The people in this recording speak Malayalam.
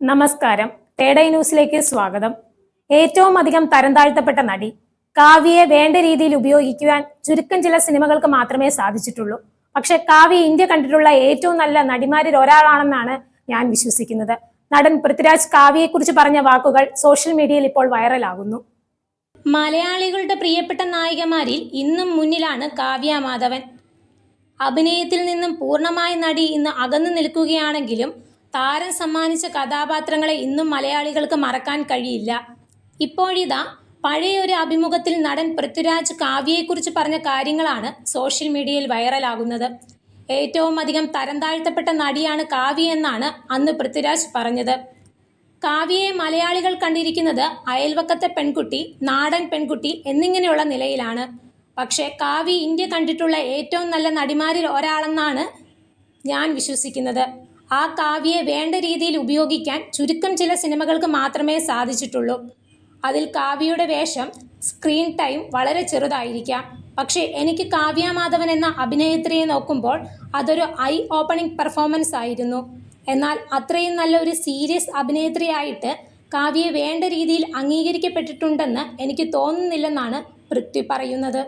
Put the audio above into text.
നമസ്കാരം. ടേഡൈ ന്യൂസിലേക്ക് സ്വാഗതം. ഏറ്റവും അധികം തരം താഴ്ത്തപ്പെട്ട നടി കാവ്യയെ വേണ്ട രീതിയിൽ ഉപയോഗിക്കുവാൻ ചുരുക്കം ചില സിനിമകൾക്ക് മാത്രമേ സാധിച്ചിട്ടുള്ളൂ. പക്ഷെ കാവ്യ ഇന്ത്യ കണ്ടിട്ടുള്ള ഏറ്റവും നല്ല നടിമാരിൽ ഒരാളാണെന്നാണ് ഞാൻ വിശ്വസിക്കുന്നത്. നടൻ പൃഥ്വിരാജ് കാവ്യയെക്കുറിച്ച് പറഞ്ഞ വാക്കുകൾ സോഷ്യൽ മീഡിയയിൽ ഇപ്പോൾ വൈറലാകുന്നു. മലയാളികളുടെ പ്രിയപ്പെട്ട നായികമാരിൽ ഇന്നും മുന്നിലാണ് കാവ്യ മാധവൻ. അഭിനയത്തിൽ നിന്നും പൂർണ്ണമായി നടി ഇന്ന് അകന്നു നിൽക്കുകയാണെങ്കിലും താരം സമ്മാനിച്ച കഥാപാത്രങ്ങളെ ഇന്നും മലയാളികൾക്ക് മറക്കാൻ കഴിയില്ല. ഇപ്പോഴിതാ പഴയൊരു അഭിമുഖത്തിൽ നടൻ പൃഥ്വിരാജ് കാവ്യയെക്കുറിച്ച് പറഞ്ഞ കാര്യങ്ങളാണ് സോഷ്യൽ മീഡിയയിൽ വൈറലാകുന്നത്. ഏറ്റവും അധികം തരം താഴ്ത്തപ്പെട്ട നടിയാണ് കാവ്യ എന്നാണ് അന്ന് പൃഥ്വിരാജ് പറഞ്ഞത്. കാവ്യയെ മലയാളികൾ കണ്ടിരിക്കുന്നത് അയൽവക്കത്തെ പെൺകുട്ടി, നാടൻ പെൺകുട്ടി എന്നിങ്ങനെയുള്ള നിലയിലാണ്. പക്ഷേ കാവ്യ ഇന്ത്യ കണ്ടിട്ടുള്ള ഏറ്റവും നല്ല നടിമാരിൽ ഒരാളെന്നാണ് ഞാൻ വിശ്വസിക്കുന്നത്. ആ കാവ്യയെ വേണ്ട രീതിയിൽ ഉപയോഗിക്കാൻ ചുരുക്കം ചില സിനിമകൾക്ക് മാത്രമേ സാധിച്ചിട്ടുള്ളൂ. അതിൽ കാവ്യയുടെ വേഷം, സ്ക്രീൻ ടൈം വളരെ ചെറുതായിരിക്കാം. പക്ഷേ എനിക്ക് കാവ്യ മാധവൻ എന്ന അഭിനേത്രിയെ നോക്കുമ്പോൾ അതൊരു ഐ ഓപ്പണിംഗ് പെർഫോമൻസ് ആയിരുന്നു. എന്നാൽ അത്രയും നല്ല ഒരു സീരിയസ് അഭിനേത്രിയായിട്ട് കാവ്യയെ വേണ്ട രീതിയിൽ അംഗീകരിക്കപ്പെട്ടിട്ടുണ്ടെന്ന് എനിക്ക് തോന്നുന്നില്ലെന്നാണ് പൃഥ്വി പറയുന്നത്.